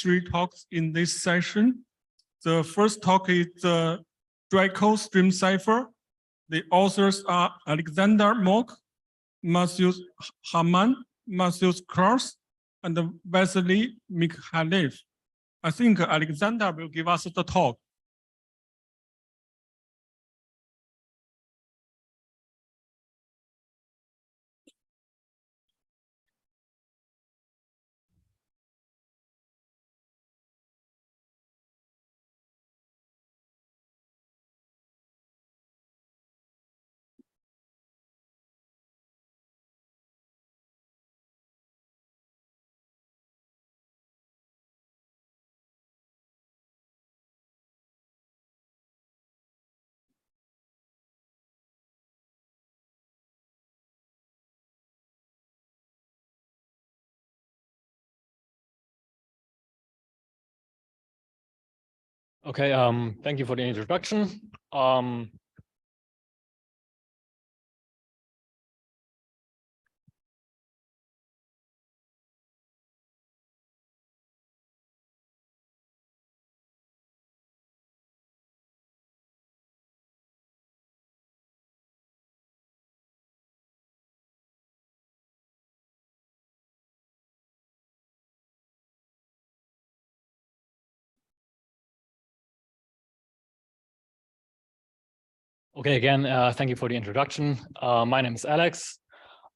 3 talks in this session. The first talk is the Draco stream cipher. The authors are Alexander Mock, Matthew Haman, Matthew Krauss, and Vasily Mikhailov. I think Alexander will give us the talk. Okay, thank you for the introduction. Okay, again, thank you for the introduction. My name is Alex.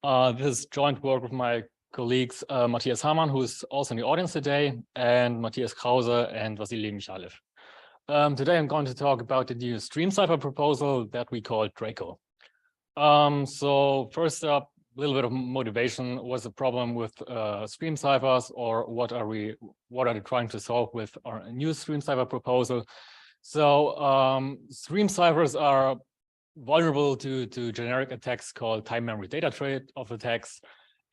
This is joint work with my colleagues, Matthias Hamann, who is also in the audience today, and Matthias Krause and Vasily Mikhailov. Today, I'm going to talk about the new stream cipher proposal that we call Draco. So first up, a little bit of motivation. What's the problem with stream ciphers, or what are they trying to solve with our new stream cipher proposal? So stream ciphers are vulnerable to generic attacks called time memory data trade of attacks.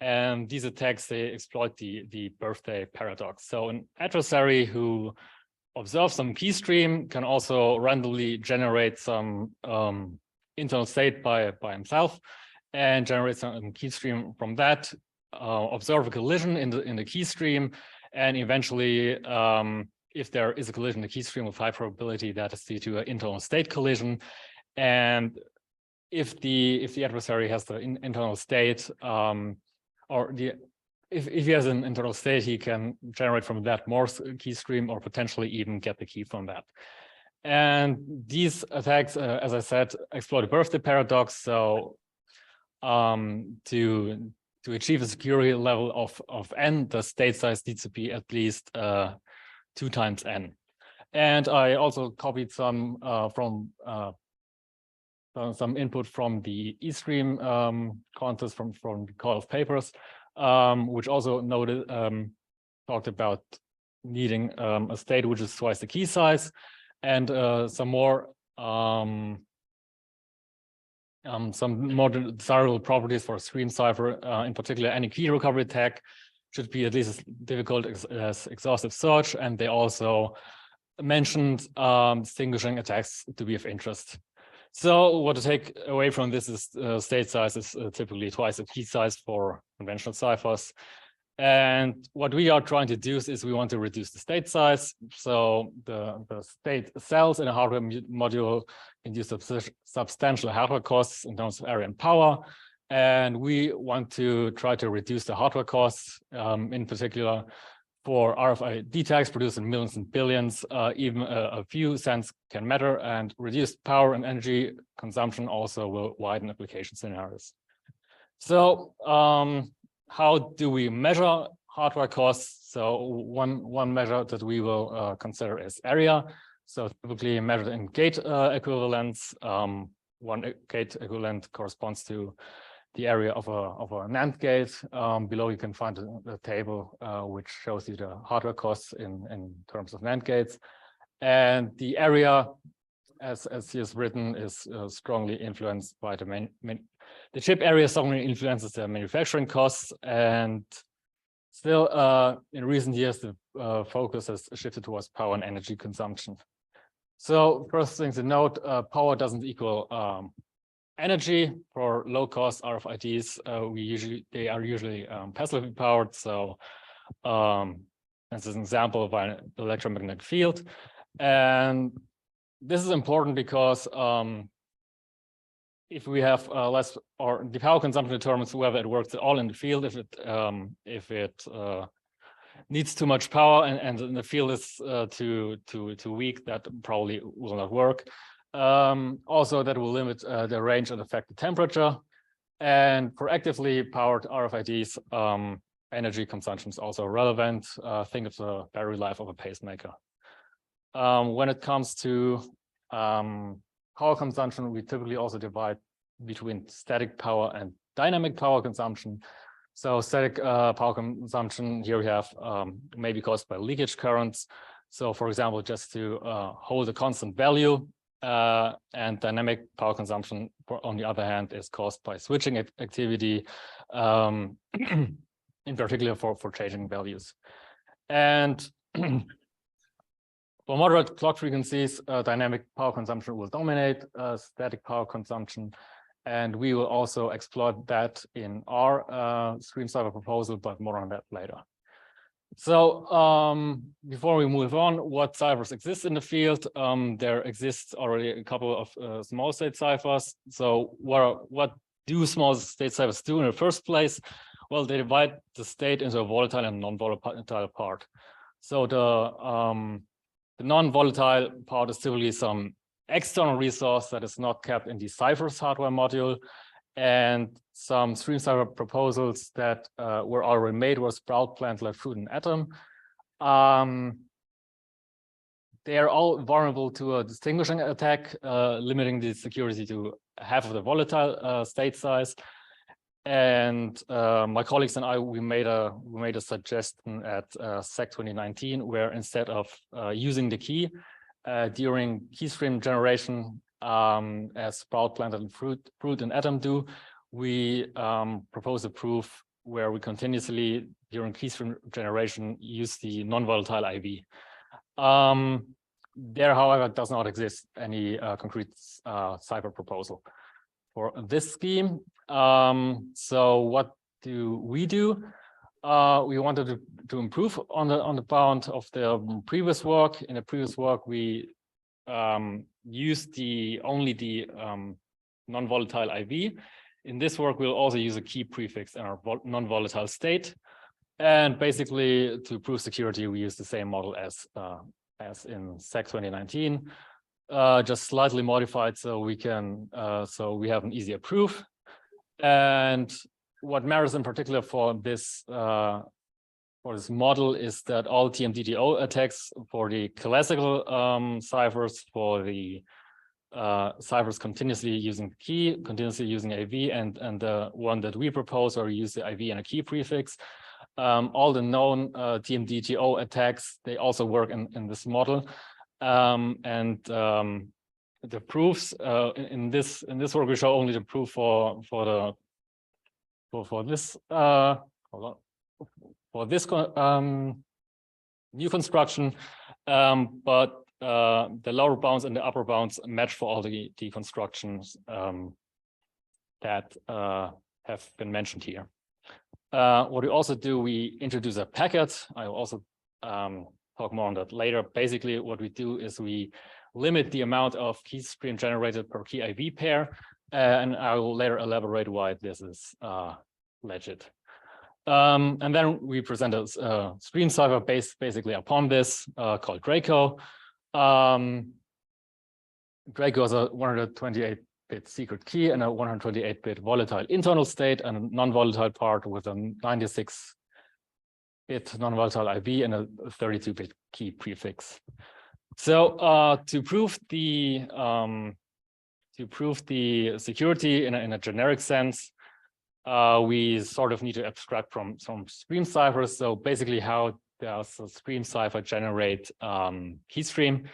And these attacks, they exploit the birthday paradox. So an adversary who observes some key stream can also randomly generate some internal state by himself and generate some key stream from that, observe a collision in the key stream, and eventually if there is a collision in the key stream with high probability, that is due to an internal state collision. And if the adversary has the internal state, if he has an internal state, he can generate from that more key stream, or potentially even get the key from that. And these attacks, as I said, exploit the birthday paradox. So to achieve a security level of n, the state size needs to be at least 2 times n. And I also copied some some input from the eStream contest from the call of papers, which also noted talked about needing a state which is twice the key size, and some more desirable properties for a stream cipher. In particular, any key recovery attack should be at least as difficult as exhaustive search, and they also mentioned distinguishing attacks to be of interest. So what to take away from this is state size is typically twice the key size for conventional ciphers. And what we are trying to do is we want to reduce the state size. So the state cells in a hardware module induce substantial hardware costs in terms of area and power. And we want to try to reduce the hardware costs, in particular for RFID tags produced in millions and billions. Even a few cents can matter, and reduced power and energy consumption also will widen application scenarios. So how do we measure hardware costs? So one measure that we will consider is area. So typically measured in gate equivalents. One gate equivalent corresponds to the area of a NAND gate. Below you can find the table which shows you the hardware costs in terms of NAND gates. And the area, as he has written, is strongly influenced by the chip area. Strongly influences the manufacturing costs, and still in recent years the focus has shifted towards power and energy consumption. So first thing to note, power doesn't equal energy. For low cost RFIDs, they are usually passively powered. So This is an example of an electromagnetic field. And this is important because if we have less, or the power consumption determines whether it works at all in the field. If it needs too much power and the field is too weak, that probably will not work. Also, that will limit the range and affect the temperature. And for actively powered RFIDs, energy consumption is also relevant. Think of the battery life of a pacemaker. When it comes to power consumption, we typically also divide between static power and dynamic power consumption. So static power consumption, here we have maybe caused by leakage currents. So for example, just to hold a constant value, and dynamic power consumption, on the other hand, is caused by switching activity, in particular for changing values. And for moderate clock frequencies, dynamic power consumption will dominate static power consumption. And we will also exploit that in our stream cipher proposal, but more on that later. So before we move on, what ciphers exist in the field? There exists already a couple of small state ciphers. So what do small state ciphers do in the first place? Well, they divide the state into a volatile and non-volatile part. So the non-volatile part is typically some external resource that is not kept in the Ciphers hardware module, and some stream cipher proposals that were already made were sprout, plantlet, fruit, and atom. They are all vulnerable to a distinguishing attack, limiting the security to half of the volatile state size. And my colleagues and I, we made a suggestion at SEC 2019, where instead of using the key during keystream generation, as sprout, plant, and fruit and atom do, we propose a proof where we continuously during keystream generation use the non-volatile IV. There, however, does not exist any concrete cipher proposal for this scheme. So what do? We wanted to improve on the bound of the previous work. In the previous work, we used only the non-volatile IV. In this work, we'll also use a key prefix in our non-volatile state. And basically, to prove security, we use the same model as in SEC 2019, just slightly modified so we can we have an easier proof. And what matters in particular for this model is that all TMDTO attacks for the classical ciphers, for the ciphers continuously using key, continuously using AV, and the one that we propose where we use the IV and a key prefix. All the known TMDTO attacks, they also work in this model. The proofs in this work, we show only the proof for this new construction, but the lower bounds and the upper bounds match for all the constructions that have been mentioned here. What we also do, we introduce a packet. I will also talk more on that later. Basically, what we do is we limit the amount of key stream generated per key IV pair, and I will later elaborate why this is legit. And then we present a stream cipher based basically upon this called Draco. Draco is a 128-bit secret key and a 128-bit volatile internal state, and a non-volatile part with a 96-bit non-volatile IV and a 32-bit key prefix. So to prove the security in a generic sense, we sort of need to abstract from some stream ciphers. So basically, how does a stream cipher generate key stream?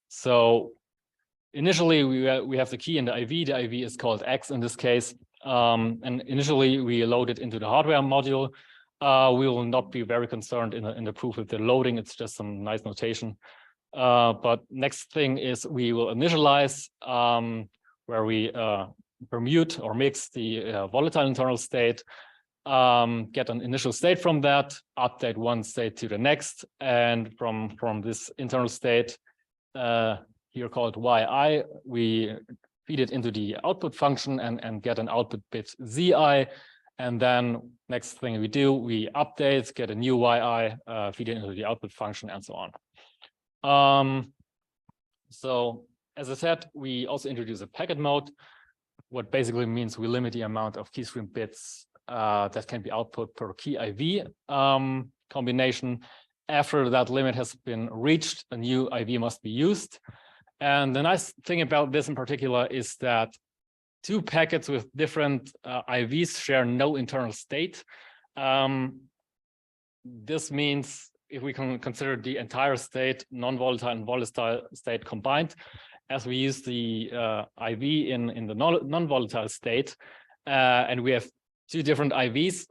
So initially, we have the key in the IV. The IV is called X in this case. And initially, we load it into the hardware module. We will not be very concerned in the proof with the loading. It's just some nice notation. But next thing is we will initialize, where we permute or mix the volatile internal state. get an initial state from that, update one state to the next, and from this internal state here called yi, we feed it into the output function and get an output bit zi, and then next thing we do, we update, get a new yi, feed it into the output function, and so on. So as I said, we also introduce a packet mode, what basically means we limit the amount of keystream bits that can be output per key IV combination. After that limit has been reached, a new IV must be used. And the nice thing about this in particular is that two packets with different IVs share no internal state. This means if we can consider the entire state, non-volatile and volatile state combined, as we use the IV in the non-volatile state, and we have two different IVs,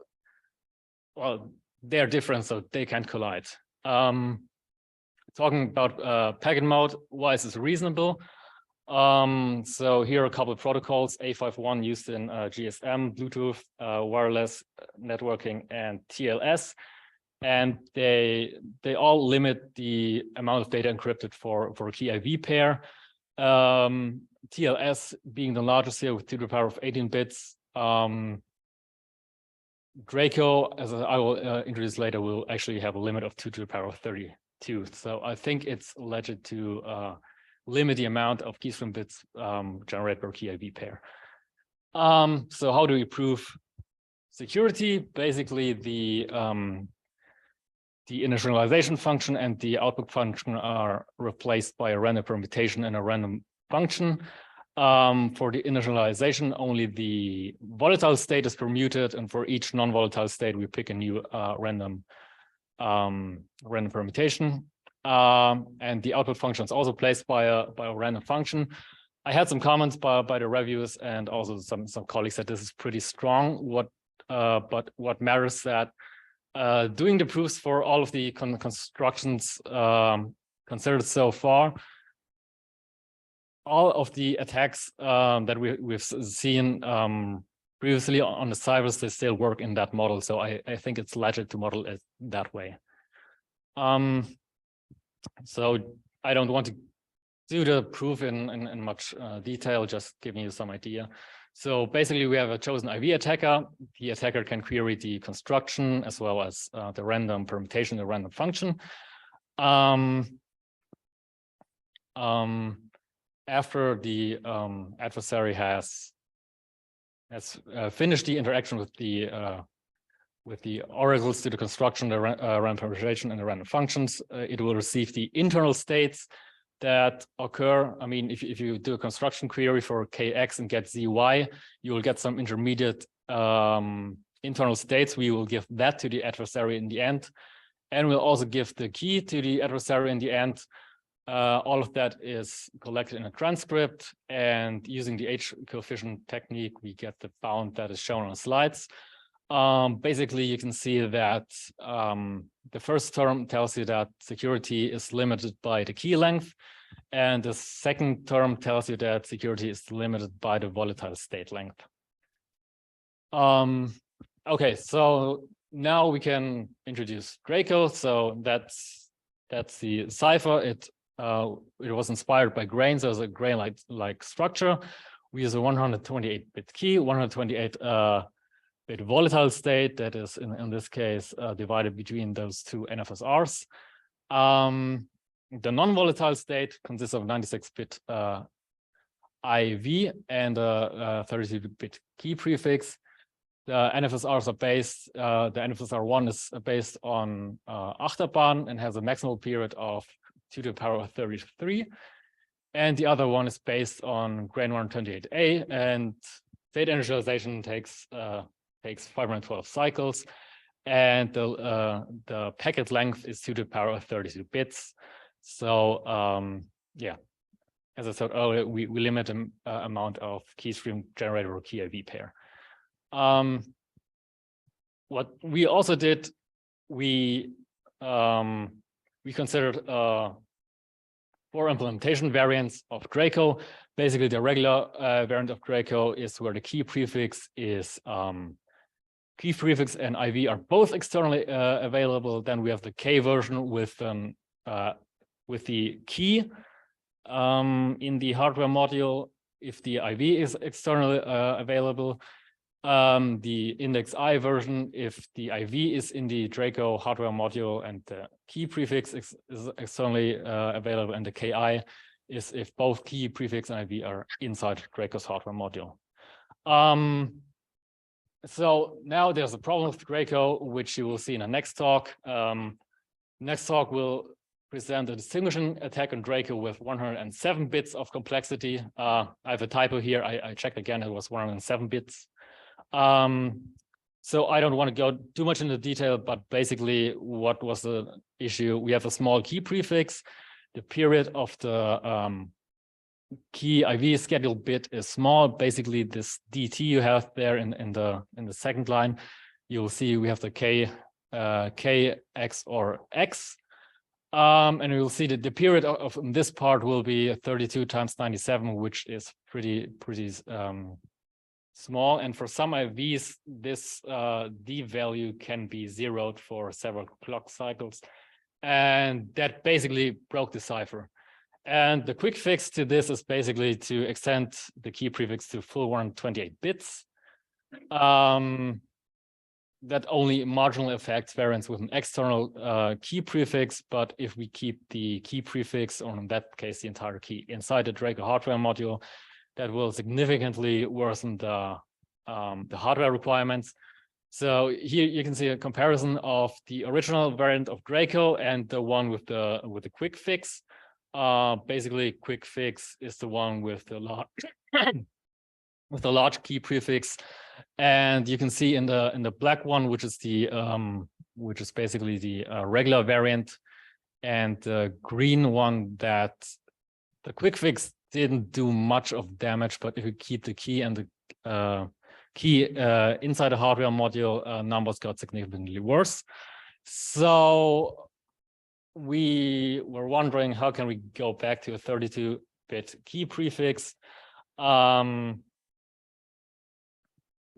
well, they're different, so they can't collide. Talking about packet mode, why is this reasonable? So here are a couple of protocols, A51 used in GSM, Bluetooth, wireless networking, and TLS. And they all limit the amount of data encrypted for a key IV pair. TLS being the largest here with 2 to the power of 18 bits. Draco, as I will introduce later, will actually have a limit of 2 to the power of 32. So I think it's legit to limit the amount of keystream bits generated per key IV pair. So how do we prove security? Basically, the initialization function and the output function are replaced by a random permutation and a random function. For the initialization, only the volatile state is permuted, and for each non-volatile state, we pick a new random permutation. And the output function is also placed by a random function. I had some comments by the reviewers and also some colleagues that this is pretty strong. But what matters is that doing the proofs for all of the constructions considered so far, all of the attacks that we've seen previously on the ciphers, they still work in that model. So I think it's legit to model it that way. So I don't want to do the proof in much detail, just giving you some idea. So basically, we have a chosen IV attacker. The attacker can query the construction as well as the random permutation, the random function. After the adversary has finished the interaction with the oracles to the construction, the random permutation, and the random functions, it will receive the internal states that occur. I mean, if you do a construction query for KX and get ZY, you will get some intermediate internal states. We will give that to the adversary in the end, and we'll also give the key to the adversary in the end. All of that is collected in a transcript, and using the H coefficient technique, we get the bound that is shown on the slides. Basically, you can see that the first term tells you that security is limited by the key length, and the second term tells you that security is limited by the volatile state length. Okay, so now we can introduce Draco. So that's the cipher. It was inspired by grains as a grain-like structure. We use a 128-bit key, 128-bit volatile state that is in this case divided between those two NFSRs. The non-volatile state consists of 96-bit IV and a 32-bit key prefix. The NFSRs are based, the NFSR1 is based on Achterbahn and has a maximal period of 2 to the power of 33. And the other one is based on grain 128A, and state initialization takes 512 cycles, and the packet length is 2 to the power of 32 bits. So yeah, as I said earlier, we limit the amount of keystream generated or key IV pair. What we also did, we considered 4 implementation variants of Draco. Basically, the regular variant of Draco is where the key prefix is key prefix and IV are both externally available, then we have the K version with the key in the hardware module. If the IV is externally available, the index I version if the IV is in the Draco hardware module and the key prefix is externally available, and the KI is if both key prefix and IV are inside Draco's hardware module. So now there's a problem with Draco, which you will see in the next talk. Next talk will present a distinguishing attack on Draco with 107 bits of complexity. I have a typo here. I checked again, it was 107 bits. So I don't want to go too much into detail, but basically what was the issue? We have a small key prefix. The period of the key IV schedule bit is small. Basically this DT you have there in the second line, you'll see we have the K, X or X. And you'll see that the period of this part will be 32 times 97, which is pretty small. And for some IVs, this D value can be zeroed for several clock cycles. And that basically broke the cipher. And the quick fix to this is basically to extend the key prefix to full 128 bits. That only marginally affects variants with an external key prefix, but if we keep the key prefix, or in that case, the entire key inside the Draco hardware module, that will significantly worsen the hardware requirements. So here you can see a comparison of the original variant of Draco and the one with the quick fix. Basically, quick fix is the one with the large key prefix, and you can see in the black one, which is basically the regular variant, and the green one, that the quick fix didn't do much of damage, but if you keep the key and the key inside the hardware module, numbers got significantly worse. So we were wondering, how can we go back to a 32-bit key prefix?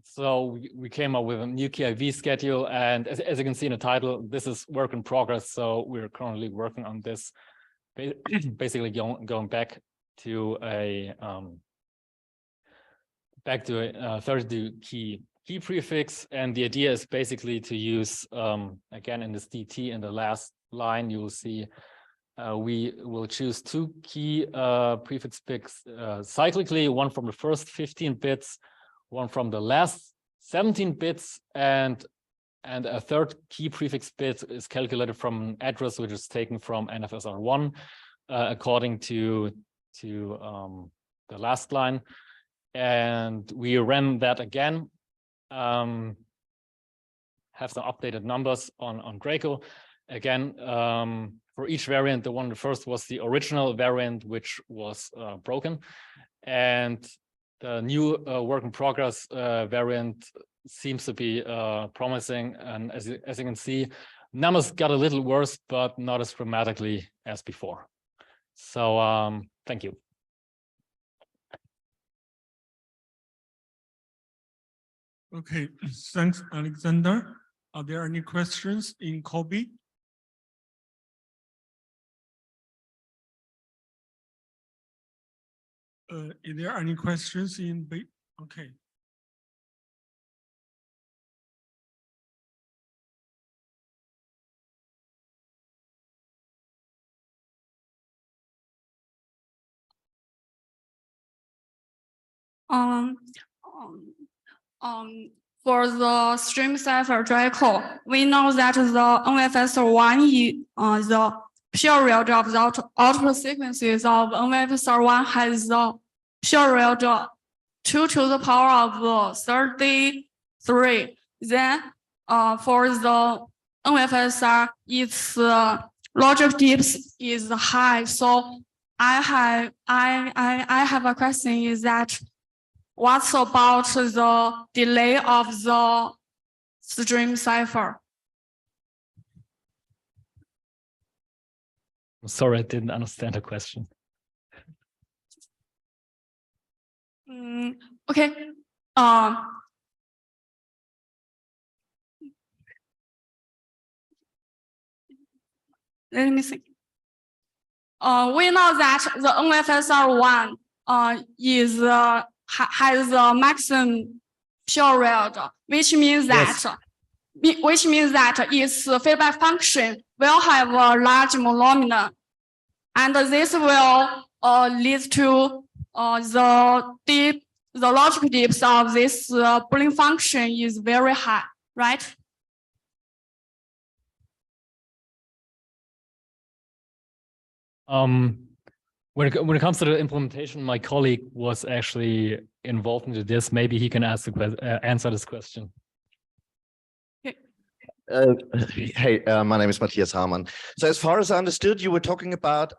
So we came up with a new KIV schedule, and as you can see in the title, this is work in progress. So we're currently working on this, basically going back to a 32 key prefix, and the idea is basically to use again in this DT in the last line, you will see we will choose two key prefix bits cyclically, one from the first 15 bits, one from the last 17 bits, and a third key prefix bit is calculated from an address which is taken from NFSR1 according to the last line. And we ran that again, have some updated numbers on Draco. Again, for each variant, the first was the original variant, which was broken. And the new work in progress variant seems to be promising. And as you can see, numbers got a little worse, but not as dramatically as before. So thank you. Okay, thanks, Alexander. Are there any questions in Kobe? Is there any questions in B? Okay. For the stream cipher Draco, we know that the NFSR1 is the period of the output sequences of NFSR1 has the period 2 to the power of 33. Then for the NFSR, its logic depth is high. So I have a question, is that what about the delay of the stream cipher? I'm sorry, I didn't understand the question. Okay. Let me think. We know that the NFSR1 has a maximum period, which means that its feedback function will have a large monomial, and this will lead to the logic depth of this Boolean function is very high, right? When it comes to the implementation, my colleague was actually involved into this. Maybe he can answer this question. Hey, my name is Matthias Hamann. So as far as I understood, you were talking about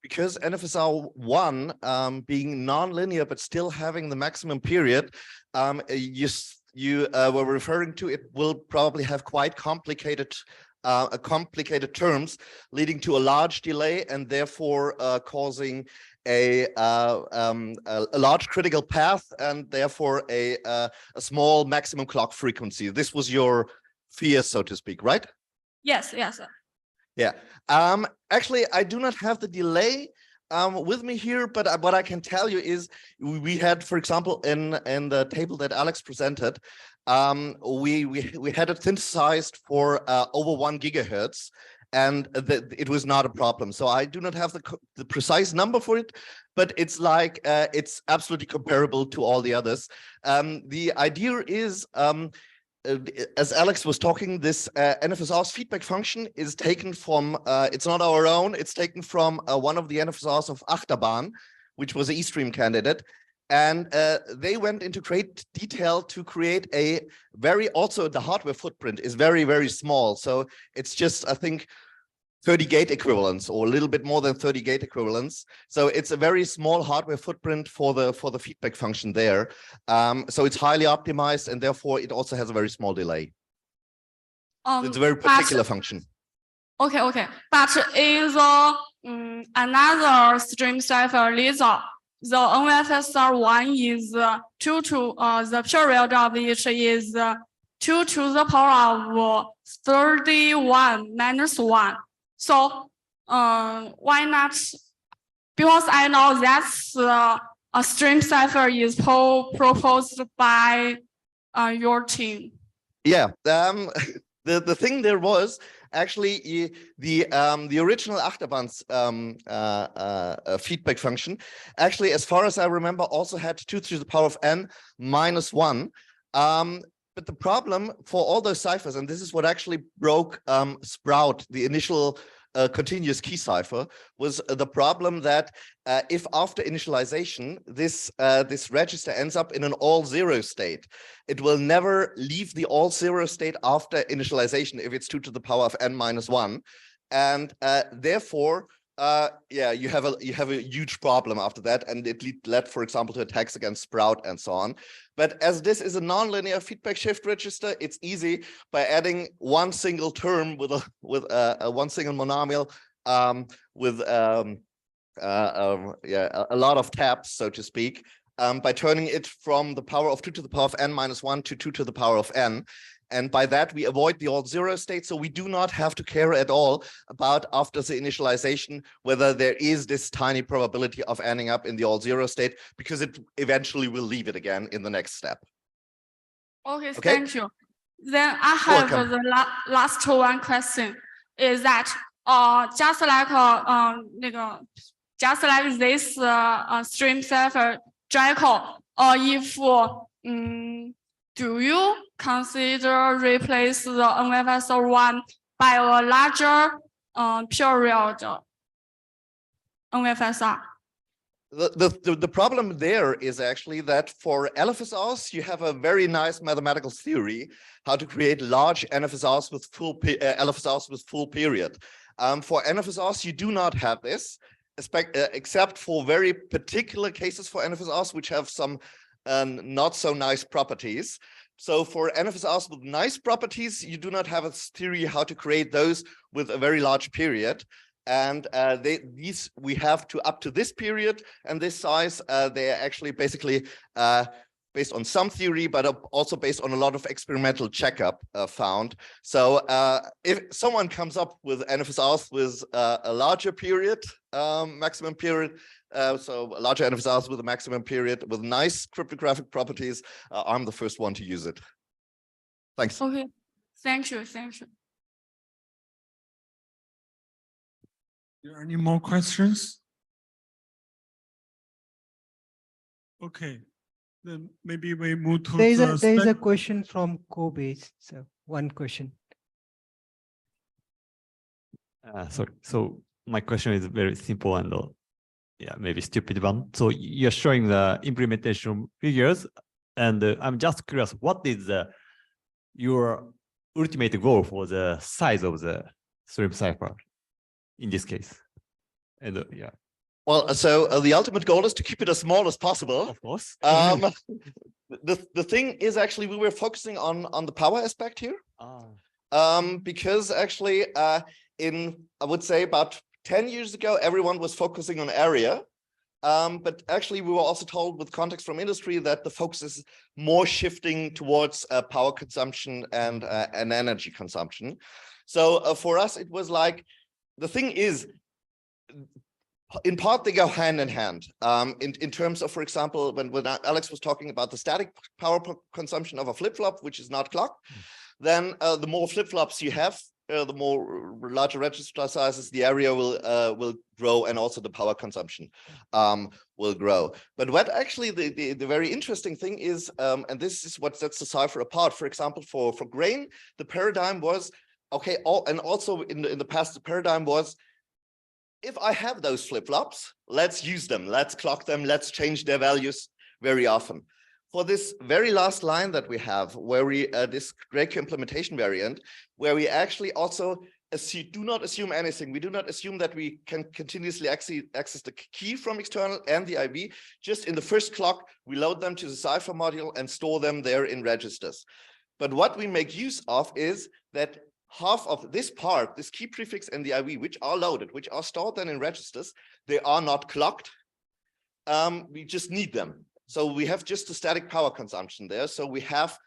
because NFSR1 being non-linear but still having the maximum period, you were referring to it will probably have quite complicated terms, leading to a large delay and therefore causing a large critical path and therefore a small maximum clock frequency. This was your fear, so to speak, right? Yes. Yeah. Actually, I do not have the delay with me here, but what I can tell you is we had, for example, in the table that Alex presented, we had it synthesized for over 1 gigahertz, and it was not a problem. So I do not have the precise number for it, but it's like it's absolutely comparable to all the others. The idea is, as Alex was talking, this NFSR's feedback function is taken from, it's not our own, it's taken from one of the NFSRs of Achterbahn, which was an eStream candidate. And they went into great detail to create also the hardware footprint is very, very small. So it's just, I think, 30 gate equivalents or a little bit more than 30 gate equivalents. So it's a very small hardware footprint for the feedback function there. So it's highly optimized and therefore it also has a very small delay. It's a very particular function. Okay. But in the another stream cipher Lisa, the NFSR1 is 2 to the period of it is 2 to the power of 31 minus 1. So why not? Because I know that's a stream cipher is proposed by your team. Yeah, the thing there was actually the original Achterbahn's feedback function, actually, as far as I remember, also had 2 to the power of n minus 1. But the problem for all those ciphers, and this is what actually broke Sprout, the initial continuous key cipher, was the problem that if after initialization, this register ends up in an all 0 state, it will never leave the all 0 state after initialization if it's 2 to the power of n minus 1. And therefore, yeah, you have a huge problem after that, and it led, for example, to attacks against Sprout and so on. But as this is a nonlinear feedback shift register, it's easy by adding one single term with one single monomial with a lot of taps, so to speak, by turning it from the power of 2 to the power of n minus 1 to 2 to the power of n. And by that, we avoid the all 0 state. So we do not have to care at all about after the initialization, whether there is this tiny probability of ending up in the all 0 state, because it eventually will leave it again in the next step. Okay. Thank you. Then I have the last one question is that just like this stream cipher Draco, if do you consider replace the NFSR1 by a larger period NFSR? The problem there is actually that for LFSRs, you have a very nice mathematical theory how to create large NFSRs with full period. For NFSRs, you do not have this, except for very particular cases for NFSRs, which have some not so nice properties. So for NFSRs with nice properties, you do not have a theory how to create those with a very large period. And these we have to up to this period and this size. They are actually basically based on some theory, but also based on a lot of experimental checkup found. So if someone comes up with NFSRs with a larger period, maximum period, so larger NFSRs with a maximum period with nice cryptographic properties, I'm the first one to use it. Thanks. Okay, thank you, thank you. Are there any more questions? Okay, then maybe we move to There is the a question from Kobe. So one question. So my question is very simple and yeah, maybe stupid one. So you're showing the implementation figures, and I'm just curious, what is your ultimate goal for the size of the stream cipher in this case? And yeah. Well, so the ultimate goal is to keep it as small as possible. Of course. The thing is actually we were focusing on the power aspect here. Because actually I would say about 10 years ago, everyone was focusing on area. But actually we were also told with context from industry that the focus is more shifting towards power consumption and energy consumption. So for us, it was like, the thing is, in part, they go hand in hand. In terms of, for example, when Alex was talking about the static power consumption of a flip-flop, which is not clocked, then the more flip-flops you have, the more larger register sizes, the area will grow, and also the power consumption will grow. But what actually the very interesting thing is, and this is what sets the cipher apart. For example, for grain, the paradigm was okay. And also in the past, the paradigm was, if I have those flip-flops, let's use them, let's clock them, let's change their values very often. For this very last line that we have, where we this Greco implementation variant, where we actually also do not assume anything. We do not assume that we can continuously access the key from external and the IB. Just in the first clock, we load them to the cipher module and store them there in registers. But what we make use of is that half of this part, this key prefix and the IB, which are loaded, which are stored then in registers, they are not clocked. We just need them. So we have just the static power consumption there. So we have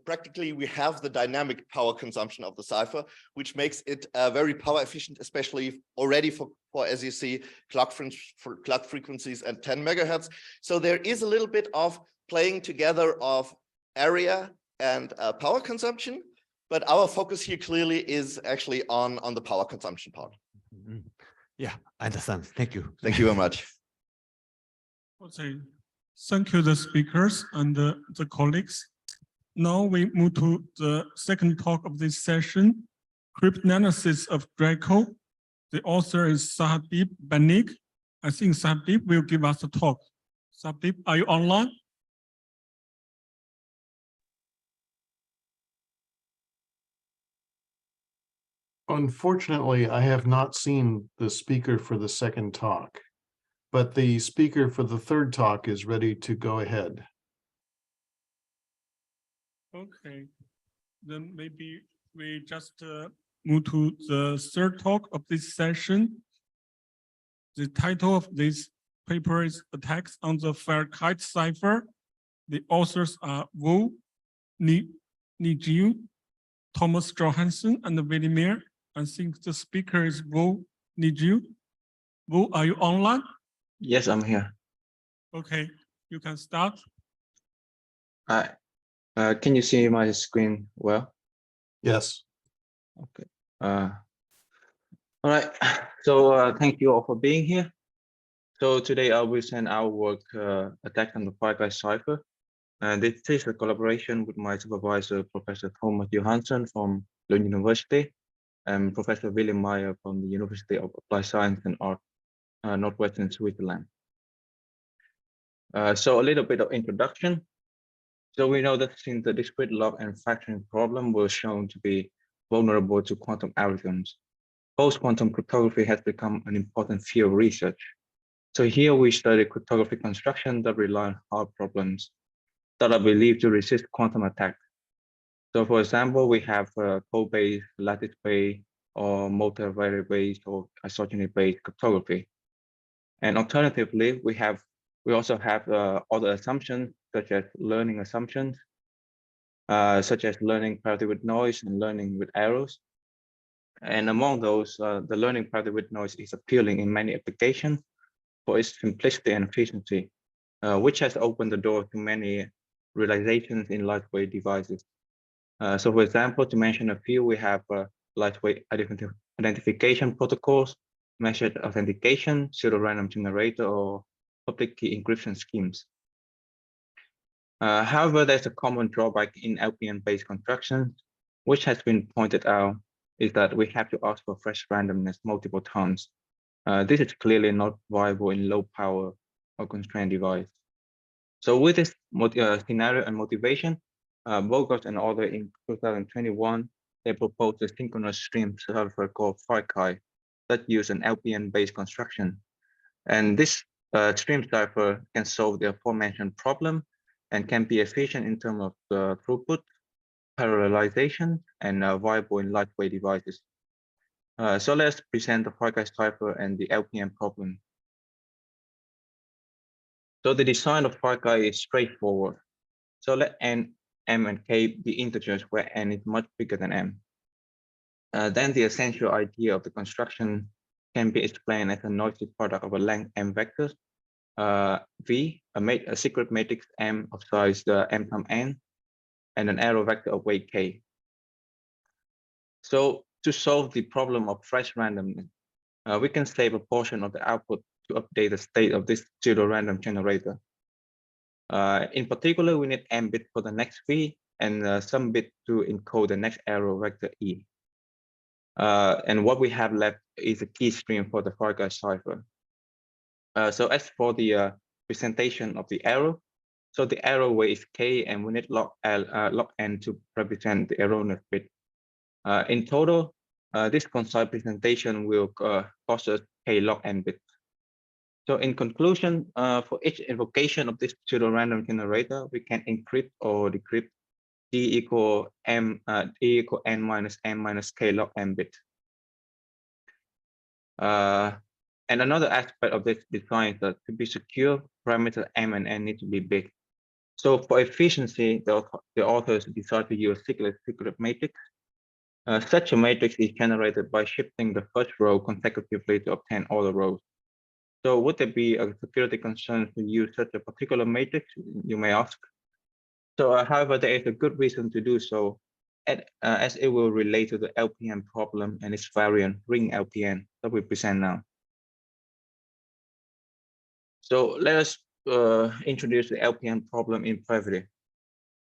practically we have the dynamic power consumption of the cipher, which makes it very power efficient, especially already for as you see, clock frequencies at 10 megahertz. So there is a little bit of playing together of area and power consumption. But our focus here clearly is actually on the power consumption part. Yeah, I understand. Thank you. Thank you very much. Okay. Thank you, the speakers and the colleagues. Now we move to the second talk of this session, Cryptanalysis of Greco. The author is Sahadeep Banig. I think Sahadeep will give us a talk. Sahadeep, are you online? Unfortunately, I have not seen the speaker for the second talk, but the speaker for the third talk is ready to go ahead. Okay, then maybe we just move to the third talk of this session. The title of this paper is Attacks on the Firekite Cipher. The authors are Wu, Nijiu, Thomas Johansson, and Vladimir. I think the speaker is Wu Nijiu. Wu, are you online? Yes, I'm here. Okay, you can start. Can you see my screen well? Yes. Okay. All right. So thank you all for being here. So today I will present our work, Attack on the Firekite Cipher. And this is a collaboration with my supervisor, Professor Thomas Johansson from Lund University, and Professor William Meyer from the University of Applied Science and Art, Northwestern Switzerland. So a little bit of introduction. So we know that since the discrete log and factoring problem was shown to be vulnerable to quantum algorithms, post-quantum cryptography has become an important field of research. So here we study cryptographic construction that rely on hard problems that are believed to resist quantum attack. So for example, we have code-based, lattice-based, or multivariate-based or isogeny-based cryptography. And alternatively, we also have other assumptions such as learning assumptions, such as learning parity with noise and learning with arrows. And among those, the learning parity with noise is appealing in many applications for its simplicity and efficiency, which has opened the door to many realizations in lightweight devices. So for example, to mention a few, we have lightweight identification protocols, measured authentication, pseudo-random generator, or public key encryption schemes. However, there's a common drawback in LPN-based constructions, which has been pointed out, is that we have to ask for fresh randomness multiple times. This is clearly not viable in low power or constrained device. So with this scenario and motivation, Bogart and others in 2021, they proposed a synchronous stream cipher called Firekite that use an LPN-based construction. And this stream cipher can solve the aforementioned problem and can be efficient in terms of throughput, parallelization, and viable in lightweight devices. So let's present the Firekite cipher and the LPN problem. So the design of Firekite is straightforward. So let n, m, and k be integers where n is much bigger than m. Then the essential idea of the construction can be explained as a noisy product of a length m vectors, v, a secret matrix m of size m times n, and an arrow vector of weight k. So to solve the problem of fresh randomness, we can save a portion of the output to update the state of this pseudo-random generator. In particular, we need m bit for the next v and some bit to encode the next arrow vector e. And what we have left is a key stream for the Firekite cipher. So as for the presentation of the arrow, so the arrow weight is k, and we need log n to represent the erroneous bit. In total, this concise presentation will cost us k log n bits. So in conclusion, for each invocation of this pseudo-random generator, we can encrypt or decrypt d equal n minus m minus k log n bit. And another aspect of this design is that to be secure, parameter m and n need to be big. So for efficiency, the authors decided to use secret matrix. Such a matrix is generated by shifting the first row consecutively to obtain all the rows. So would there be a security concern to use such a particular matrix, you may ask? So however, there is a good reason to do so, as it will relate to the LPN problem and its variant ring LPN that we present now. So let us introduce the LPN problem in brevity.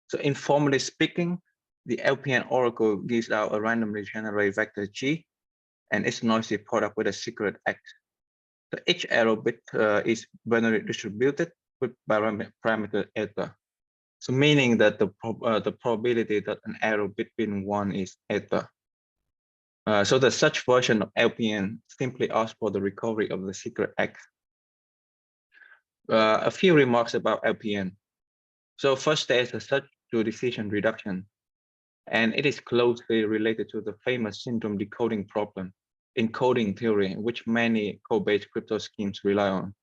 So informally speaking, the LPN oracle gives out a randomly generated vector G and its noisy product with a secret X. So each arrow bit is binary distributed with parameter eta. So meaning that the probability that an arrow between 1 is eta. So the such version of LPN simply asks for the recovery of the secret X. A few remarks about LPN. So first, there is a search to decision reduction, and it is closely related to the famous syndrome decoding problem, encoding theory, which many code-based crypto schemes rely on.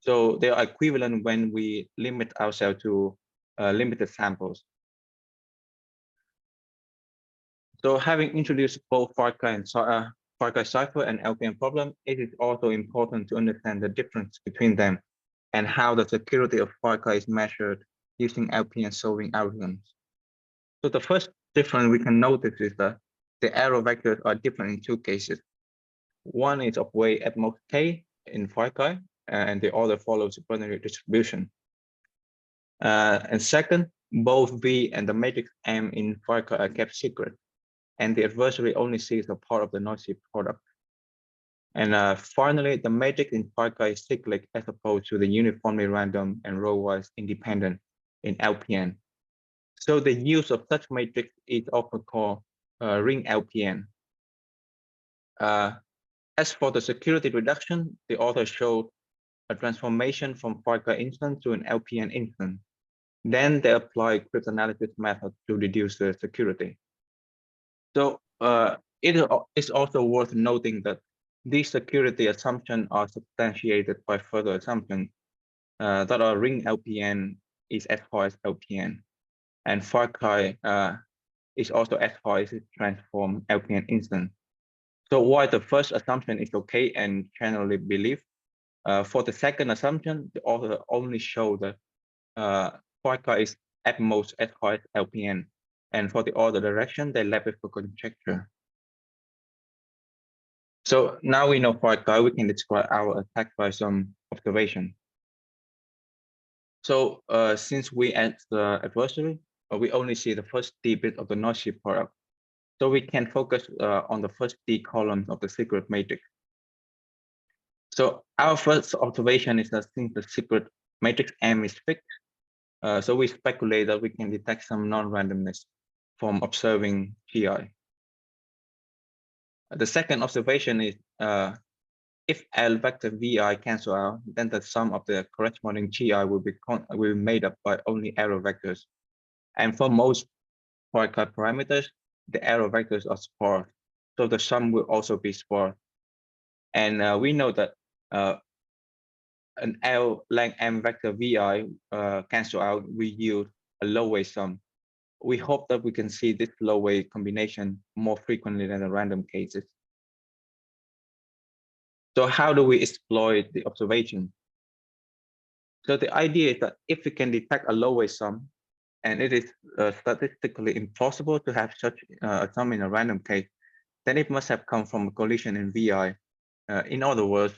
So they are equivalent when we limit ourselves to limited samples. So having introduced both Firekite cipher and LPN problem, it is also important to understand the difference between them and how the security of Firekite is measured using LPN solving algorithms. So the first difference we can notice is that the arrow vectors are different in two cases. One is of weight at most k in Firekite, and the other follows binary distribution. And second, both V and the matrix M in Firekite are kept secret, and the adversary only sees a part of the noisy product. And finally, the matrix in Firekite is cyclic as opposed to the uniformly random and row-wise independent in LPN. So the use of such matrix is often called ring LPN. As for the security reduction, the author showed a transformation from Firekite instance to an LPN instance. Then they apply cryptanalysis method to reduce the security. So it is also worth noting that these security assumptions are substantiated by further assumptions that are ring LPN is as far as LPN, and Firekite is also as far as it transforms LPN instance. So while the first assumption is okay and generally believed, for the second assumption, the author only show that Firekite is at most as far as LPN, and for the other direction, they left it for conjecture. So now we know Firekite, we can describe our attack by some observation. So since we add the adversary, we only see the first D bit of the noisy product. So we can focus on the first D column of the secret matrix. So our first observation is that since the secret matrix M is fixed, so we speculate that we can detect some non-randomness from observing GI. The second observation is if L vector VI cancel out, then the sum of the corresponding GI will be made up by only error vectors. And for most Firekite parameters, the error vectors are sparse, so the sum will also be sparse. And we know that an L length M vector VI cancel out, we yield a low-weight sum. We hope that we can see this low-weight combination more frequently than the random cases. So how do we exploit the observation? So the idea is that if we can detect a low-weight sum, and it is statistically impossible to have such a sum in a random case, then it must have come from a collision in VI. In other words,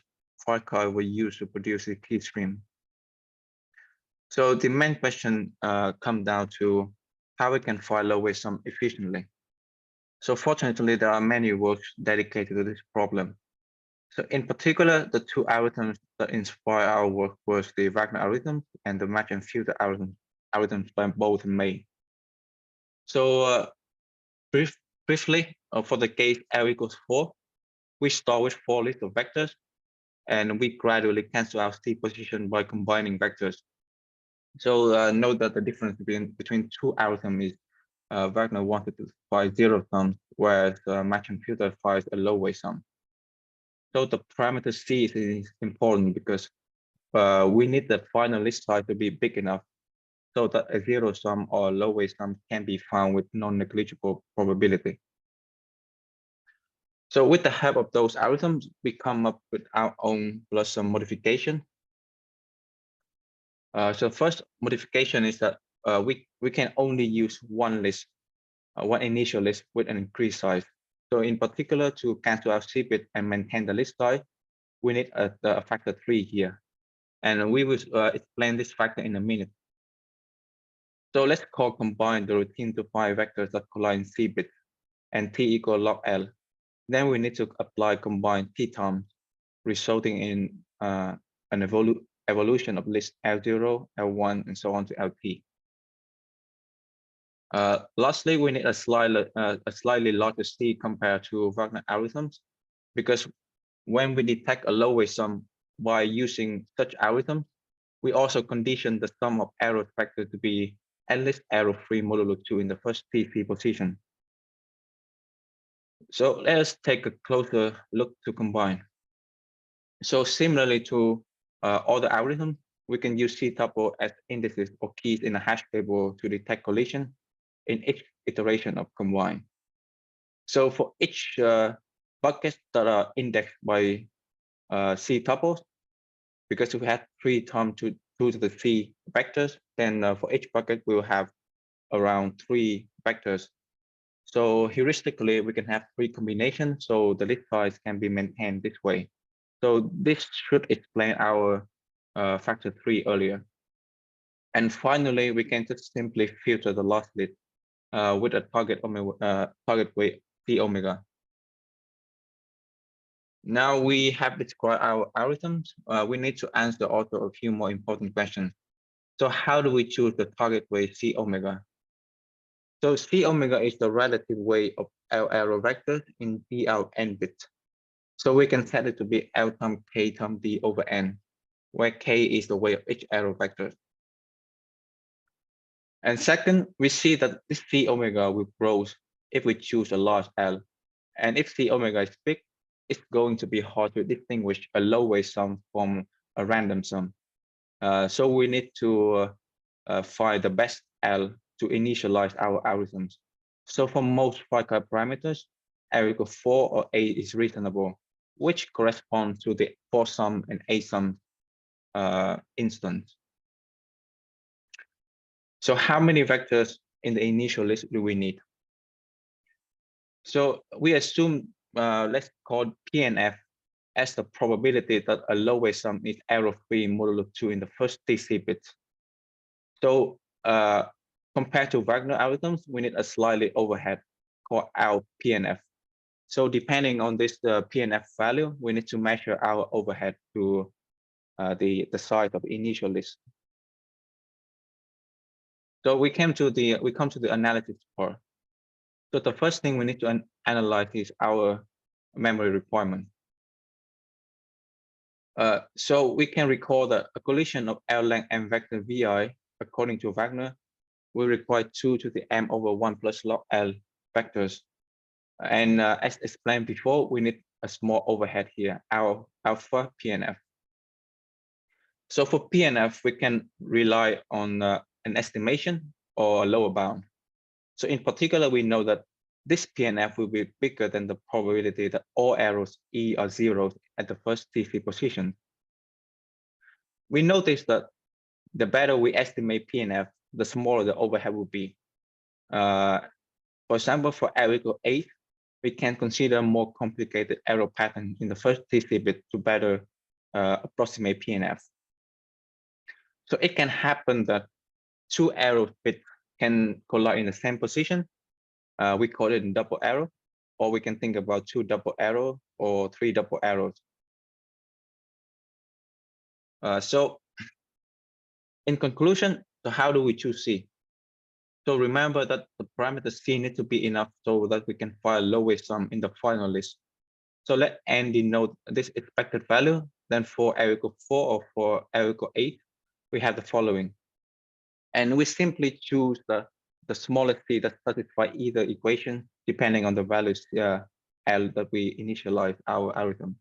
Firekite were used to produce a key stream. So the main question comes down to how we can find low-weight sum efficiently. So fortunately, there are many works dedicated to this problem. So in particular, the two algorithms that inspire our work was the Wagner algorithm and the match and filter algorithms by both May. So briefly, for the case L equals 4, we start with 4 lists of vectors, and we gradually cancel out C position by combining vectors. So note that the difference between two algorithms is Wagner wanted to find 0 sums, whereas match and filter finds a low-weight sum. So the parameter C is important because we need the final list size to be big enough so that a 0 sum or low-weight sum can be found with non-negligible probability. So with the help of those algorithms, we come up with our own plus some modification. So first modification is that we can only use one list, one initial list with an increased size. So in particular, to cancel out C bit and maintain the list size, we need a factor 3 here. And we will explain this factor in a minute. So let's combine the routine to find vectors that collide in C bits and T equal log L. Then we need to apply combined T terms, resulting in an evolution of list L0, L1, and so on to LT. Lastly, we need a slightly larger C compared to Wagner algorithms, because when we detect a low-weight sum by using such algorithms, we also condition the sum of error factor to be at least error-free modulo 2 in the first TC position. So let us take a closer look to combine. So similarly to other algorithms, we can use C tuple as indices or keys in a hash table to detect collision in each iteration of combine. So for each bucket that are indexed by C tuples, because we have 3 times 2 to the C vectors, then for each bucket we will have around 3 vectors. So heuristically, we can have 3 combinations, so the list size can be maintained this way. So this should explain our factor 3 earlier. And finally, we can just simply filter the last list with a target weight P omega. Now we have described our algorithms. We need to answer also a few more important questions. So how do we choose the target weight C omega? So C omega is the relative weight of L error vectors in DL n bits. So we can set it to be L times K times D over N, where K is the weight of each error vector. And second, we see that this C omega will grow if we choose a large L. And if C omega is big, it's going to be hard to distinguish a low-weight sum from a random sum. So we need to find the best L to initialize our algorithms. So for most Firekite parameters, L equal 4 or 8 is reasonable, which corresponds to the 4-sum and 8-sum instance. So how many vectors in the initial list do we need? So we assume, let's call P and F as the probability that a lowest sum is error-free modulo 2 in the first TC bits. So compared to Wagner algorithms, we need a slightly overhead called our PNF. So depending on this PNF value, we need to measure our overhead to the size of the initial list. So we come to the analysis part. So the first thing we need to analyze is our memory requirement. So we can recall that a collision of L length m vector vi according to Wagner will require 2 to the m over 1 plus log L vectors. And as explained before, we need a small overhead here, our alpha PNF. So for PNF, we can rely on an estimation or a lower bound. So in particular, we know that this PNF will be bigger than the probability that all errors E are zeros at the first TC position. We notice that the better we estimate PNF, the smaller the overhead will be. For example, for L equal 8, we can consider more complicated error pattern in the first TC bit to better approximate PNF. So it can happen that 2 error bits can collide in the same position. We call it a double error, or we can think about 2 double error or 3 double errors. So in conclusion, so how do we choose C? So remember that the parameter C need to be enough so that we can find lowest sum in the final list. So let n denote this expected value. Then for L equal 4 or for L equal 8, we have the following. And we simply choose the smallest C that satisfies either equation depending on the values L that we initialize our algorithm.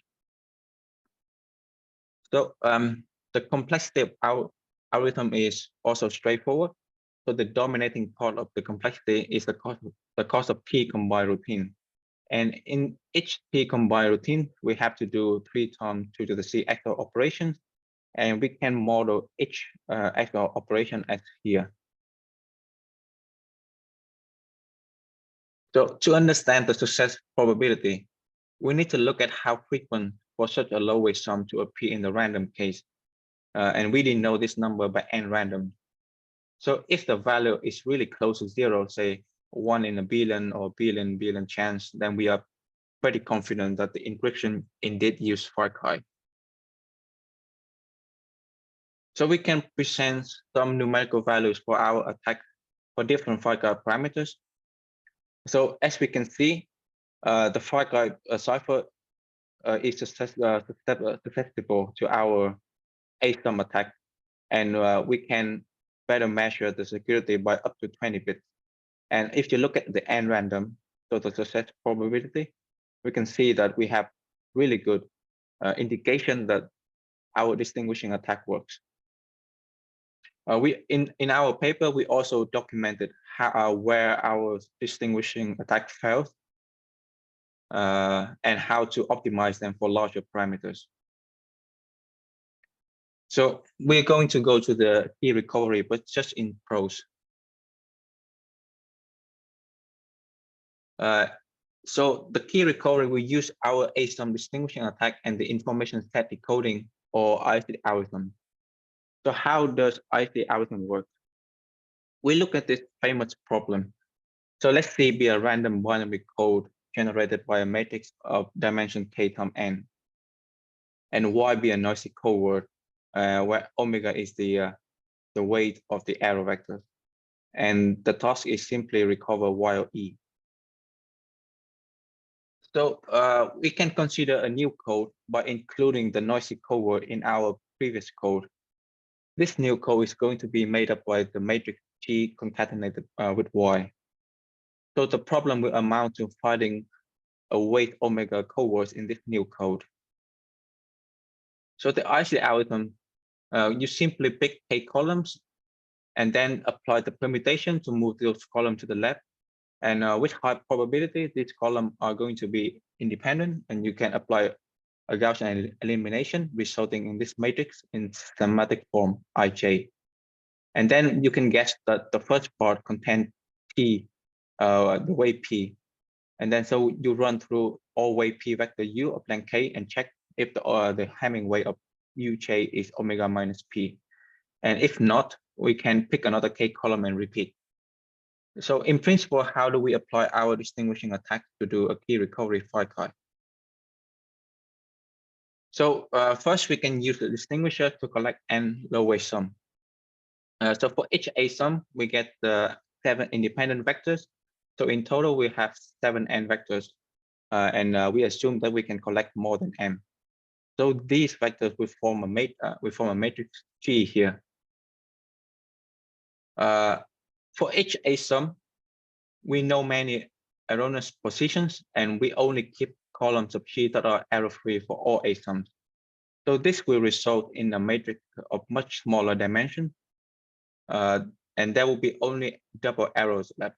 So the complexity of our algorithm is also straightforward. So the dominating part of the complexity is the cost of P combined routine. And in each P combined routine, we have to do 3 times 2 to the C XOR operations. And we can model each XOR operation as here. So to understand the success probability, we need to look at how frequent for such a lowest sum to appear in the random case. And we didn't know this number by n random. So if the value is really close to 0, say 1 in a billion or billion chance, then we are pretty confident that the encryption indeed used Firekite. So we can present some numerical values for our attack for different Firekite parameters. So as we can see, the Firekite cipher is susceptible to our 8-sum attack, and we can better measure the security by up to 20 bits. And if you look at the n random, so the success probability, we can see that we have really good indication that our distinguishing attack works. In our paper, we also documented how where our distinguishing attack fails and how to optimize them for larger parameters. So we're going to go to the key recovery, but just in prose. So the key recovery, we use our 8-sum distinguishing attack and the information set decoding or IC algorithm. So how does IC algorithm work? We look at this famous problem. So let's say be a random binary code generated by a matrix of dimension k times n, and y be a noisy code word where omega is the weight of the error vector, and the task is simply recover y of e. So we can consider a new code by including the noisy code word in our previous code. This new code is going to be made up by the matrix G concatenated with y. So the problem will amount to finding a weight omega code words in this new code. So the IC algorithm, you simply pick k columns and then apply the permutation to move those columns to the left. And with high probability, these columns are going to be independent, and you can apply a Gaussian elimination, resulting in this matrix in schematic form Ij. And then you can guess that the first part contains P, the weight P. And then so you run through all weight P vector U of length K and check if the Hamming weight of Uj is omega minus P. And if not, we can pick another K column and repeat. So in principle, how do we apply our distinguishing attack to do a key recovery Firekite? So first, we can use the distinguisher to collect n low-weight sum. So for each a sum, we get the 7 independent vectors. So in total, we have 7 n vectors, and we assume that we can collect more than m. So these vectors will form a matrix G here. For each a sum, we know many erroneous positions, and we only keep columns of G that are error-free for all a sums. So this will result in a matrix of much smaller dimension, and there will be only double arrows left.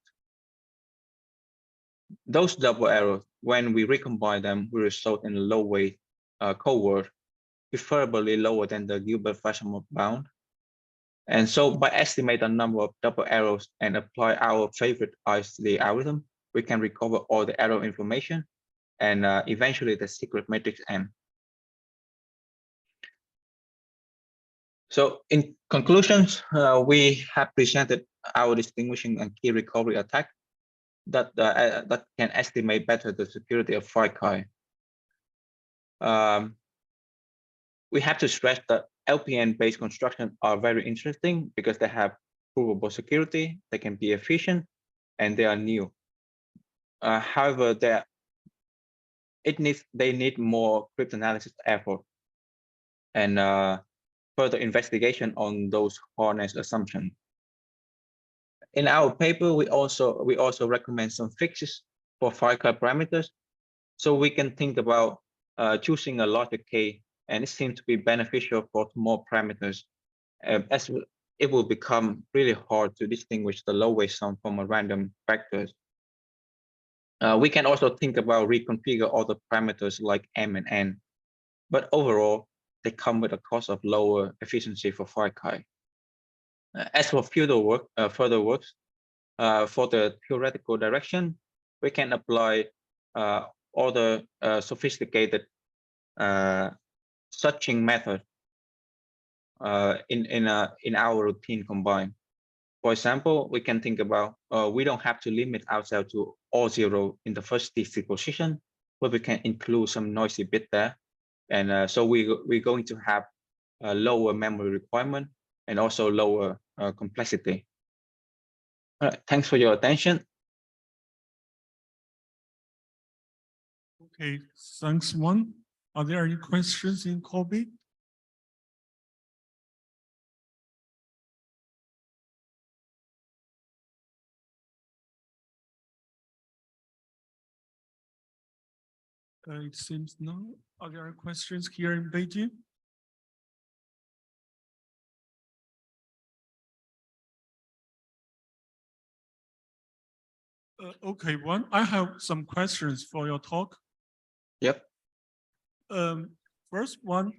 Those double arrows, when we recombine them, will result in a low-weight coward, preferably lower than the Gilbert-Fashemal bound. And so by estimating the number of double arrows and apply our favorite ICD algorithm, we can recover all the arrow information and eventually the secret matrix M. So in conclusions, we have presented our distinguishing and key recovery attack that can estimate better the security of Firekite. We have to stress that LPN-based constructions are very interesting because they have provable security, they can be efficient, and they are new. However, they need more cryptanalysis effort and further investigation on those harness assumptions. In our paper, we also recommend some fixes for Firekite parameters, so we can think about choosing a larger K, and it seems to be beneficial for more parameters, as it will become really hard to distinguish the low-weight sum from a random vectors. We can also think about reconfigure all the parameters like M and N, but overall, they come with a cost of lower efficiency for Firekite. As for further works, for the theoretical direction, we can apply all the sophisticated searching method in our routine combined. For example, we can think about we don't have to limit ourselves to all 0 in the first DC position, but we can include some noisy bit there, and so we're going to have a lower memory requirement and also lower complexity. All right, thanks for your attention. Okay, thanks, Juan. Are there any questions in Kobe? It seems no. Are there questions here in Beijing? Okay, Juan, I have some questions for your talk. Yep. First one,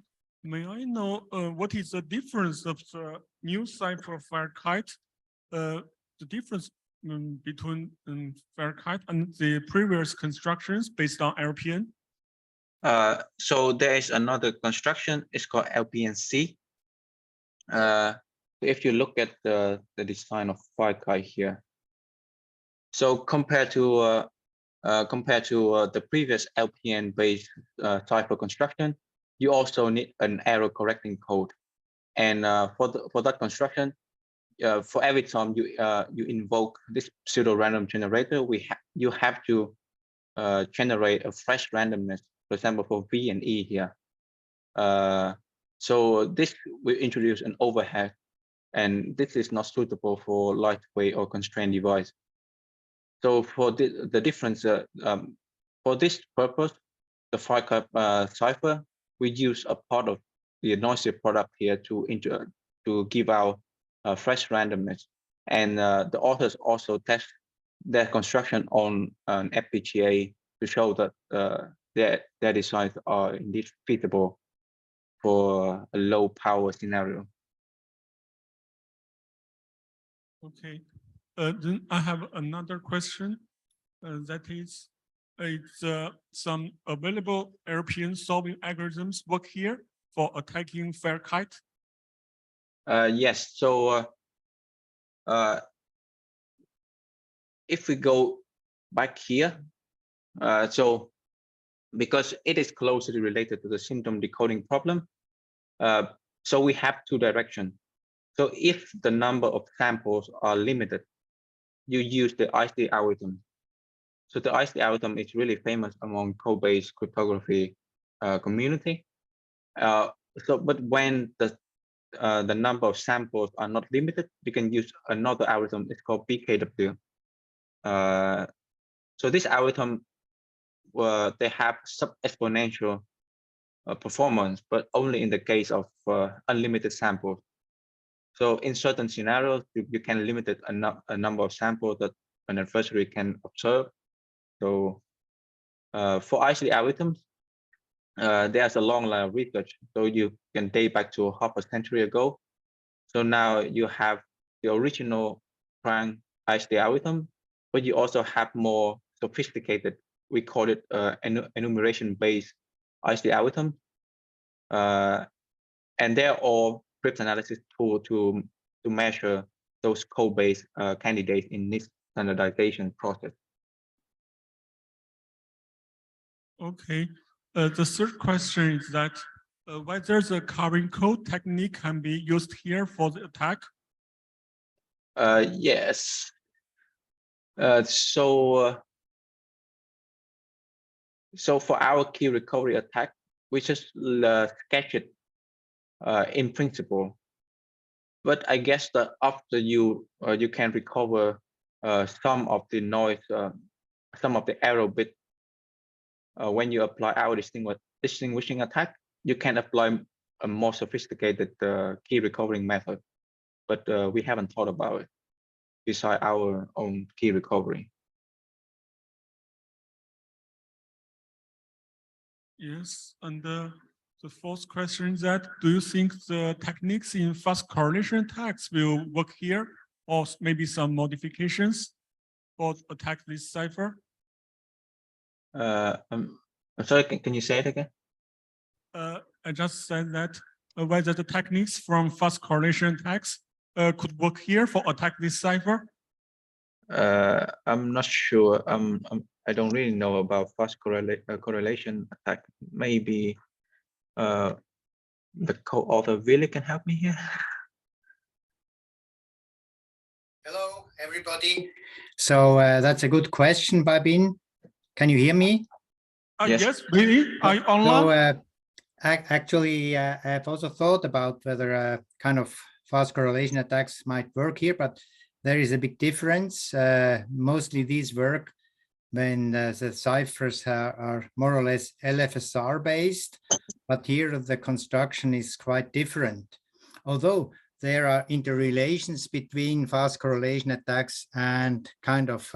may I know what is the difference of the new cipher Firekite? The difference between Firekite and the previous constructions based on LPN? So there is another construction, it's called LPNC. If you look at the design of Firekite here, so compared to the previous LPN-based cipher construction, you also need an error correcting code, and for that construction, for every time you invoke this pseudo random generator, you have to generate a fresh randomness. For example, for V and E here. So this will introduce an overhead, and this is not suitable for lightweight or constrained device. So for the difference, for this purpose, the Firekite cipher, we use a part of the noisy product here to give out fresh randomness. And the authors also test their construction on an FPGA to show that their designs are indeed feasible for a low power scenario. Okay, then I have another question. That is, some available European solving algorithms work here for attacking Firekite? Yes, so if we go back here, so because it is closely related to the symptom decoding problem, so we have two directions. So if the number of samples are limited, you use the IC algorithm. So the IC algorithm is really famous among code-based cryptography community. But when the number of samples are not limited, you can use another algorithm. It's called BKW. So this algorithm, they have sub-exponential performance, but only in the case of unlimited samples. So in certain scenarios, you can limit it a number of samples that an adversary can observe. So for IC algorithms, there's a long line of research. So you can date back to half a century ago. So now you have the original prime IC algorithm, but you also have more sophisticated, we call it enumeration-based IC algorithm. And they're all cryptanalysis tool to measure those code-based candidates in this standardization process. Okay, the third question is that whether the covering code technique can be used here for the attack? Yes. So for our key recovery attack, we just sketch it in principle. But I guess that after you can recover some of the noise, some of the error bit. When you apply our distinguishing attack, you can apply a more sophisticated key recovering method. But we haven't thought about it beside our own key recovery. Yes, and the fourth question is that, do you think the techniques in fast correlation attacks will work here, or maybe some modifications for attack this cipher? I'm sorry, can you say it again? I just said that whether the techniques from fast correlation attacks could work here for attack this cipher. I'm not sure. I don't really know about fast correlation attack. Maybe the co-author really can help me here. Hello, everybody. So that's a good question, Babin. Can you hear me? Yes, really? Are you online? So actually, I have also thought about whether kind of fast correlation attacks might work here, but there is a big difference. Mostly these work when the ciphers are more or less LFSR based, but here the construction is quite different. Although there are interrelations between fast correlation attacks and kind of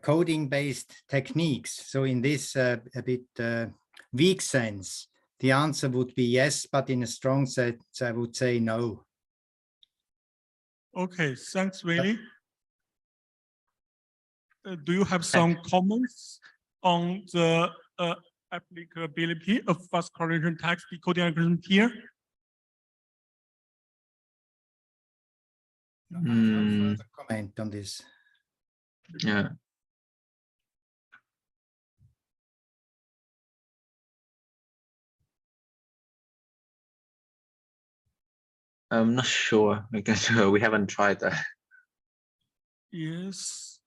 coding-based techniques. So in this a bit weak sense, the answer would be yes, but in a strong sense, I would say no. Okay, thanks, Willie. Do you have some comments on the applicability of fast correlation attacks decoding algorithm here? No further comment on this. Yeah. I'm not sure because we haven't tried that. Yes.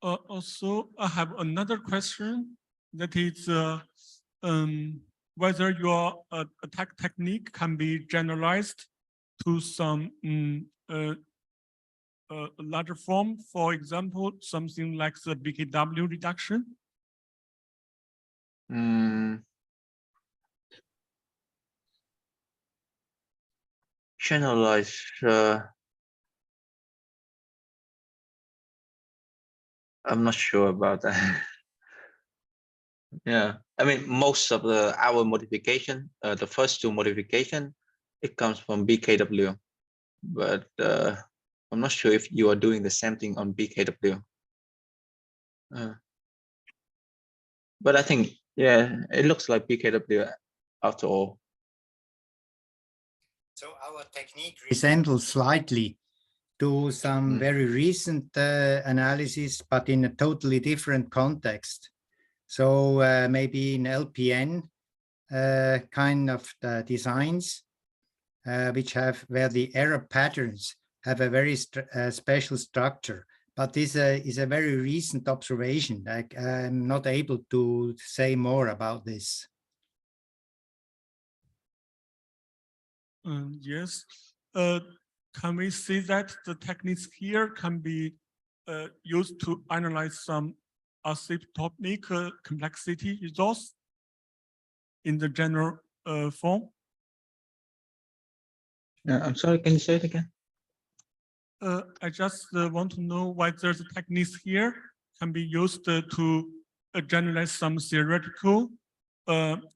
Also, I have another question that is whether your attack technique can be generalized to some larger form, for example, something like the BKW reduction. Channelize. I'm not sure about that. Yeah, I mean, most of our modification, the first two modification, it comes from BKW, but I'm not sure if you are doing the same thing on BKW. But I think, yeah, it looks like BKW after all. So our technique resembles slightly to some very recent analysis, but in a totally different context. So maybe in LPN kind of designs, which have where the error patterns have a very special structure. But this is a very recent observation. I'm not able to say more about this. Yes. Can we see that the techniques here can be used to analyze some asymptotic complexity results in the general form? I'm sorry, can you say it again? I just want to know whether the techniques here can be used to generate some theoretical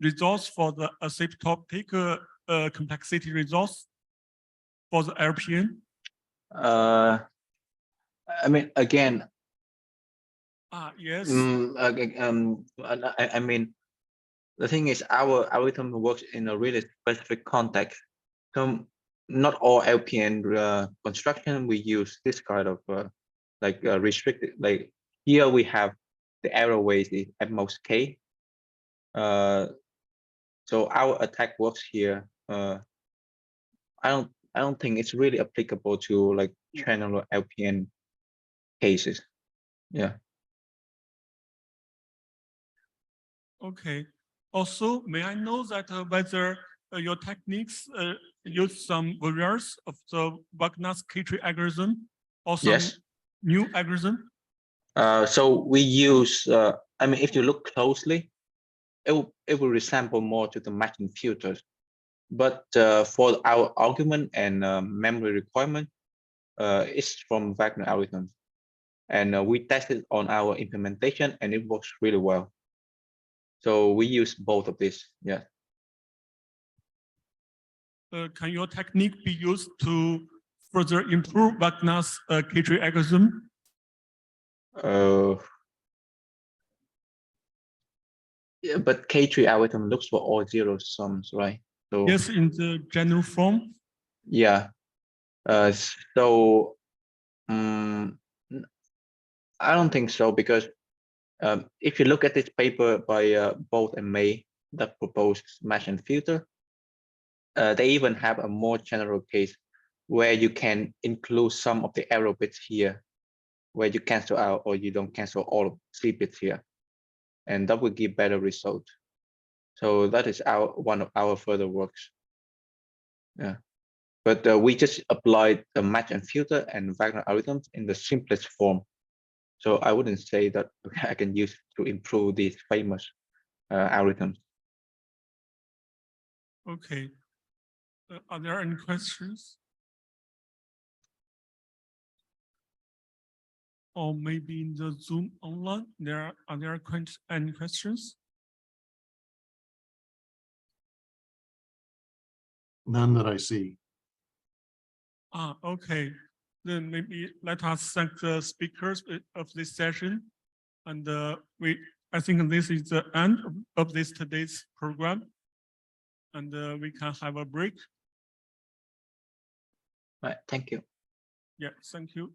results for the asymptotic complexity results for the LPN. I mean, again. Yes. I mean, the thing is, our algorithm works in a really specific context. So not all LPN construction we use this kind of restricted. Like here we have the error weight is at most k. So our attack works here. I don't think it's really applicable to like channel LPN cases. Yeah. Okay. Also, may I know that whether your techniques use some variants of the Wagner's K-tree algorithm or some Yes. new algorithm? So we use, I mean, if you look closely, it will resemble more to the matching filters. But for our argument and memory requirement, it's from Wagner algorithms. And we tested on our implementation and it works really well. So we use both of these, yeah. Can your technique be used to further improve Wagner's K-tree algorithm? Yeah, but K-tree algorithm looks for all zero sums, right? So yes, in the general form. Yeah. So I don't think so, because if you look at this paper by Bolt and May that proposed match and filter, they even have a more general case where you can include some of the error bits here, where you cancel out or you don't cancel all of 3 bits here, and that will give better result. So that is one of our further works. Yeah, but we just applied the match and filter and Wagner algorithms in the simplest form. So I wouldn't say that I can use to improve these famous algorithms. Okay. Are there any questions? Or maybe in the Zoom online, are there any questions? None that I see. Okay. Then maybe let us thank the speakers of this session. And I think this is the end of today's program. And we can have a break. Right, thank you. Yeah, thank you.